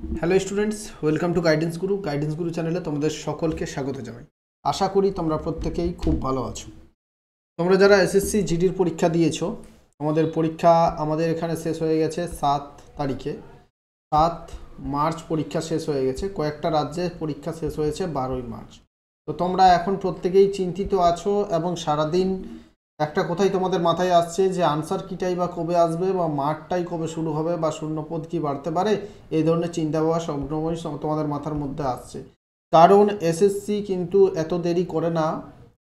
Hello students, welcome to guidance গুরু চ্যানেলে তোমাদের সকলকে স্বাগত জানাই। আশা করি তোমরা প্রত্যেকেই খুব ভালো আছো। তোমরা যারা এসএসসি জিডির পরীক্ষা দিয়েছো, আমাদের এখানে শেষ হয়ে গেছে 7 তারিখে। 7 মার্চ পরীক্ষা শেষ হয়ে গেছে। কয়েকটা রাজ্যে পরীক্ষা শেষ হয়েছে 12ই মার্চ। তো তোমরা এখন প্রত্যেকেই চিন্তিত আছো এবং সারাদিন একটা কথাই তোমাদের মাথায় আসছে যে আনসার কিটাই বা কবে আসবে, বা মাঠটাই কবে শুরু হবে, বা শূন্যপদ কি বাড়তে পারে। এই ধরনের চিন্তাভাবনা সবসময় তোমাদের মাথার মধ্যে আসছে। কারণ এসএসসি কিন্তু এত দেরি করে না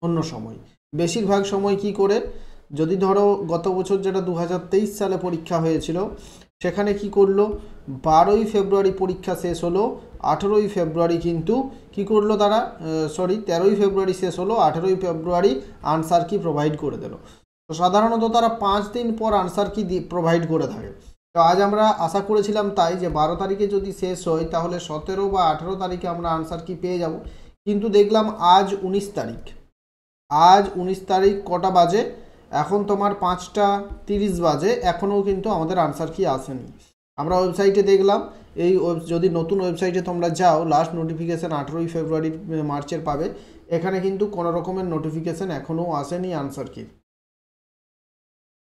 অন্য সময়। বেশিরভাগ সময় কি করে, যদি ধরো গত বছর যেটা 2023 সালে পরীক্ষা হয়েছিল, সেখানে কি করলো, 12ই ফেব্রুয়ারি পরীক্ষা শেষ হলো, 18ই ফেব্রুয়ারি কিন্তু কি করলো তারা, 13ই ফেব্রুয়ারি শেষ হলো, 18ই ফেব্রুয়ারি আনসার কি প্রোভাইড করে দিল। তো সাধারণত তারা 5 দিন পর আনসার কি প্রোভাইড করে থাকে। তো আজ আমরা আশা করেছিলাম তাই যে 12 তারিখে যদি শেষ হয় তাহলে 17 বা 18 তারিখে আমরা আনসার কি পেয়ে যাব। কিন্তু দেখলাম আজ 19 তারিখ। আজ 19 তারিখ কটা বাজে? এখন তোমার 5টা 30 বাজে, এখনও কিন্তু আমাদের আনসার কি আসেনি। আমরা ওয়েবসাইটে দেখলাম, যদি নতুন ওয়েবসাইটে তোমরা যাও, লাস্ট নোটিফিকেশান 18ই ফেব্রুয়ারি মার্চের পাবে। এখানে কিন্তু কোনো রকমের নোটিফিকেশান এখনও আসেনি আনসার কি।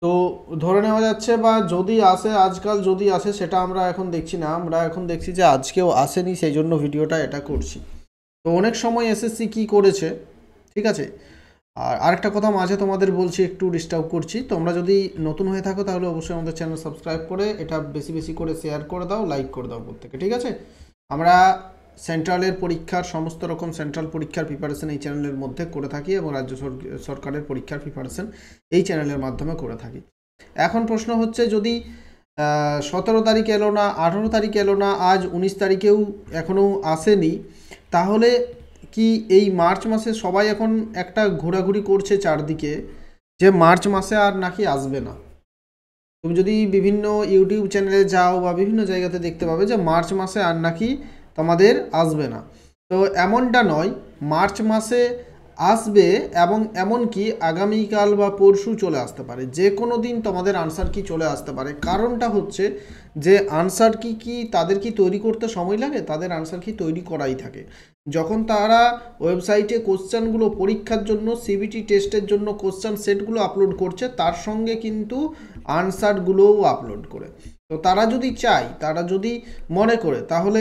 তো ধরে নেওয়া যাচ্ছে, বা যদি আসে, আজকাল যদি আসে সেটা আমরা এখন দেখছি না, আমরা এখন দেখছি যে আজকেও আসেনি, সেই জন্য ভিডিওটা এটা করছি। তো অনেক সময় এসএসসি কি করেছে, ঠিক আছে। আর আরেকটা কথা মাঝে তোমাদের বলছি, একটু ডিস্টার্ব করছি, তোমরা যদি নতুন হয়ে থাকো তাহলে অবশ্যই আমাদের চ্যানেল সাবস্ক্রাইব করে এটা বেশি বেশি করে শেয়ার করে দাও, লাইক করে দাও প্রত্যেকে, ঠিক আছে। আমরা সেন্ট্রালের পরীক্ষার সমস্ত রকম সেন্ট্রাল পরীক্ষার প্রিপারেশন এই চ্যানেলের মধ্যে করে থাকি, এবং রাজ্য সরকারের পরীক্ষার প্রিপারেশন এই চ্যানেলের মাধ্যমে করে থাকি। এখন প্রশ্ন হচ্ছে, যদি 17 তারিখ এলো না, 18 তারিখ এলো না, আজ 19 তারিখেও এখনও আসেনি, তাহলে কি এই মার্চ মাসে সবাই এখন একটা ঘোরাঘুরি করছে চারদিকে যে মার্চ মাসে আর নাকি আসবে না। তুমি যদি বিভিন্ন ইউটিউব চ্যানেলে যাও বা বিভিন্ন জায়গাতে দেখতে পাবে যে মার্চ মাসে আর নাকি তোমাদের আসবে না। তো এমনটা নয়, মার্চ মাসে আসবে, এবং এমনকি আগামীকাল বা পরশু চলে আসতে পারে, যে কোনো দিন তোমাদের আনসার কি চলে আসতে পারে। কারণটা হচ্ছে যে আনসার কি তাদের কি তৈরি করতে সময় লাগে, তাদের আনসার কি তৈরি করাই থাকে। যখন তারা ওয়েবসাইটে কোশ্চেনগুলো পরীক্ষার জন্য, সিবিটি টেস্টের জন্য কোশ্চেন সেটগুলো আপলোড করছে, তার সঙ্গে কিন্তু আনসারগুলোও আপলোড করে। তো তারা যদি চায়, তারা যদি মনে করে, তাহলে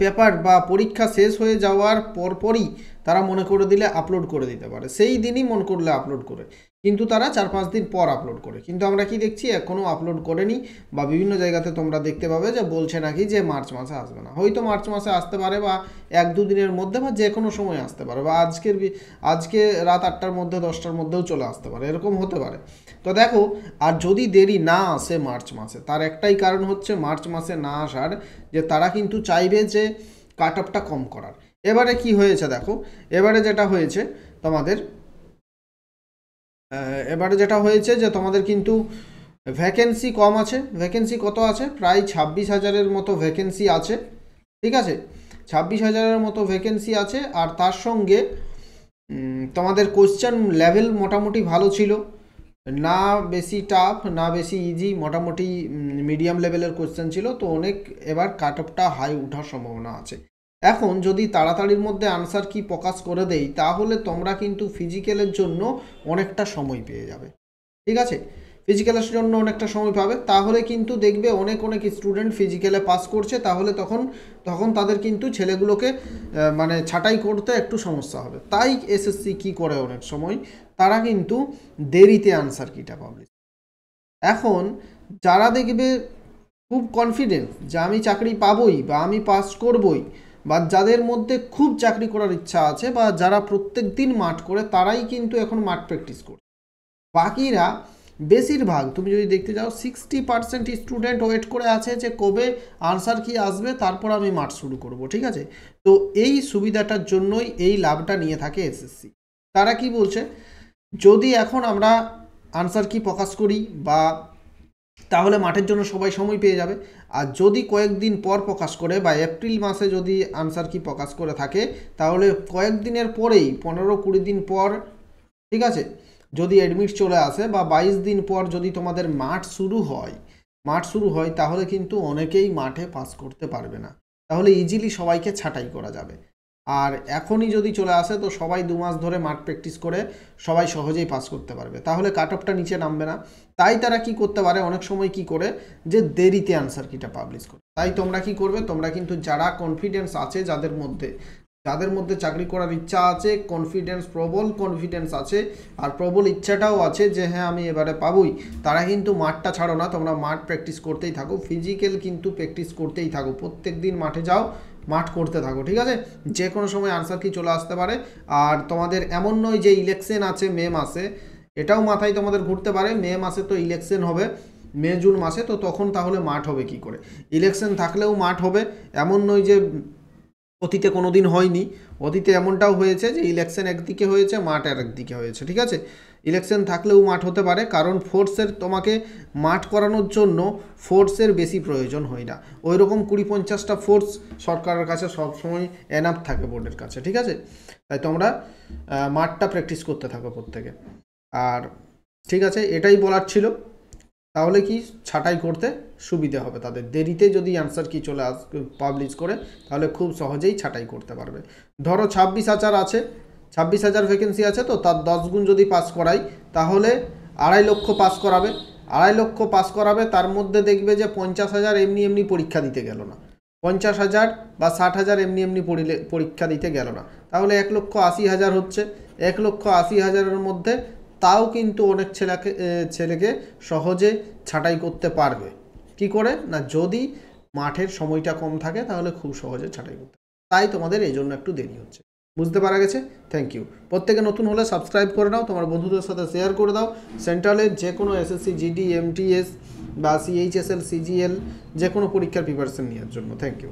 পেপার বা পরীক্ষা শেষ হয়ে যাওয়ার পরপরই তারা মনে করে দিলে আপলোড করে দিতে পারে, সেই দিনই মন করলে আপলোড করে। কিন্তু তারা 4-5 দিন পর আপলোড করে। কিন্তু আমরা কি দেখছি, এখনও আপলোড করেনি, বা বিভিন্ন জায়গাতে তোমরা দেখতে পাবে যে বলছে নাকি যে মার্চ মাসে আসবে না। হয়তো মার্চ মাসে আসতে পারে, বা 1-2 দিনের মধ্যে, বা যে কোনো সময় আসতে পারে, বা আজকে রাত 8টার মধ্যে 10টার মধ্যেও চলে আসতে পারে, এরকম হতে পারে। তো দেখো, আর যদি দেরি না আসে মার্চ মাসে, তার একটাই কারণ হচ্ছে মার্চ মাসে না আসার, যে তারা কিন্তু চাইবে যে কাট অফটা কম করার। এবারে কি হয়েছে দেখো, এবারে যেটা হয়েছে তোমাদের, যে তোমাদের কিন্তু ভ্যাকেন্সি কম আছে। ভ্যাকেন্সি কত আছে? প্রায় 26,000-এর মতো ভ্যাকেন্সি আছে, ঠিক আছে। 26,000-এর মতো ভ্যাকেন্সি আছে, আর তার সঙ্গে তোমাদের কোশ্চেন লেভেল মোটামুটি ভালো ছিল, না বেশি টাফ না বেশি ইজি, মোটামুটি মিডিয়াম লেভেলের কোশ্চেন ছিল। তো অনেক এবার কাট অফটা হাই ওঠার সম্ভাবনা আছে। এখন যদি তাড়াতাড়ির মধ্যে আনসার কি প্রকাশ করে দেই, তাহলে তোমরা কিন্তু ফিজিক্যালের জন্য অনেকটা সময় পেয়ে যাবে, ঠিক আছে। ফিজিক্যালের জন্য অনেকটা সময় পাবে, তাহলে কিন্তু দেখবে অনেক স্টুডেন্ট ফিজিক্যালে পাস করছে, তাহলে তখন তাদের কিন্তু ছেলেগুলোকে ছাঁটাই করতে একটু সমস্যা হবে। তাই এসএসসি কি করে, অনেক সময় তারা কিন্তু দেরিতে আনসার কিটা পাবলিশ। এখন যারা দেখবে খুব কনফিডেন্ট যে আমি চাকরি পাবই, বা আমি পাস করবই, বা যাদের মধ্যে খুব চাকরি করার ইচ্ছা আছে, বা যারা প্রত্যেক দিন মাঠ করে, তারাই কিন্তু এখন মাঠ প্র্যাকটিস করে। বাকিরা বেশিরভাগ, তুমি যদি দেখতে যাও, 60% স্টুডেন্ট ওয়েট করে আছে যে কবে আনসার কি আসবে, তারপর আমি মাঠ শুরু করব, ঠিক আছে। তো এই সুবিধাটার জন্যই এই লাভটা নিয়ে থাকে এসএসসি। তারা কি বলছে, যদি এখন আমরা আনসার কি প্রকাশ করি, বা তাহলে মাঠের জন্য সবাই সময় পেয়ে যাবে। আর যদি কয়েকদিন পর প্রকাশ করে, বা এপ্রিল মাসে যদি আনসার কি প্রকাশ করে থাকে, তাহলে কয়েকদিনের পরেই, 15-20 দিন পর, ঠিক আছে, যদি অ্যাডমিট চলে আসে, বা 22 দিন পর যদি তোমাদের মাঠ শুরু হয়, মাঠ শুরু হয় তাহলে কিন্তু অনেকেই মাঠে পাস করতে পারবে না, তাহলে ইজিলি সবাইকে ছাঁটাই করা যাবে। আর এখনই যদি চলে আসে তো সবাই 2 মাস ধরে মাঠ প্র্যাকটিস করে সবাই সহজেই পাস করতে পারবে, তাহলে কাট অফটা নিচে নামবে না। তাই তারা কি করতে পারে, অনেক সময় কি করে যে দেরিতে আনসার কিটা পাবলিশ করে। তাই তোমরা কি করবে, তোমরা কিন্তু যারা কনফিডেন্স আছে, যাদের মধ্যে চাকরি করার ইচ্ছা আছে, প্রবল কনফিডেন্স আছে আর প্রবল ইচ্ছাটাও আছে যে হ্যাঁ আমি এবারে পাবোই, তারা কিন্তু মাঠটা ছাড়ো না, তোমরা মাঠ প্র্যাকটিস করতেই থাকো, ফিজিক্যাল কিন্তু প্র্যাকটিস করতেই থাকো, প্রত্যেক দিন মাঠে যাও, মাঠ করতে থাকো, ঠিক আছে। যে কোনো সময় আনসার কি চলে আসতে পারে। আর তোমাদের এমন নয় যে ইলেকশন আছে মে মাসে, এটাও মাথায় তোমাদের ঘুরতে পারে, মে মাসে তো ইলেকশন হবে, মে জুন মাসে, তো তখন তাহলে মাঠ হবে কি করে। ইলেকশন থাকলেও মাঠ হবে, এমন নয় যে অতীতে কোনো দিন হয়নি, অতীতে এমনটাও হয়েছে যে ইলেকশন একদিকে হয়েছে, মাঠ আর একদিকে হয়েছে, ঠিক আছে। ইলেকশন থাকলেও মাঠ হতে পারে, কারণ ফোর্সের তোমাকে মাঠ করানোর জন্য ফোর্সের বেশি প্রয়োজন হয় না, ওই রকম 20-50টা ফোর্স সরকারের কাছে সবসময় এনাফ থাকে বোর্ডের কাছে, ঠিক আছে। তাই তোমরা মাঠটা প্র্যাকটিস করতে থাকো প্রত্যেকে। আর ঠিক আছে, এটাই বলার ছিল। তাহলে কি ছাঁটাই করতে সুবিধা হবে তাদের, দেরিতে যদি অ্যান্সার কি চলে পাবলিশ করে তাহলে খুব সহজেই ছাঁটাই করতে পারবে। ধরো 26,000 আছে, 26,000 ভ্যাকেন্সি আছে, তো তার 10 গুণ যদি পাস করাই তাহলে 2.5 লক্ষ পাস করাবে, 2.5 লক্ষ পাস করাবে, তার মধ্যে দেখবে যে 50,000 এমনি পরীক্ষা দিতে গেল না, 50,000 বা 60,000 এমনি পরীক্ষা দিতে গেল না, তাহলে 1,80,000 হচ্ছে। 1,80,000-এর মধ্যে তাও কিন্তু অনেক ছেলেকে সহজে ছাঁটাই করতে পারবে। কি করে না, যদি মাঠের সময়টা কম থাকে তাহলে খুব সহজে ছাঁটাই করতে, তাই তোমাদের এই জন্য একটু দেরি হচ্ছে। বুঝতে পারা গেছে? Thank you. প্রত্যেকে নতুন হলে সাবস্ক্রাইব করে নাও, তোমার বন্ধুদের সাথে শেয়ার করে দাও। সেন্ট্রালের যে কোনো এসএসসি, জিডি, এমটিএস বা সিএইচএসএল, সিজিএল যে কোনো পরীক্ষার প্রিপারেশন নেওয়ার জন্য। Thank you.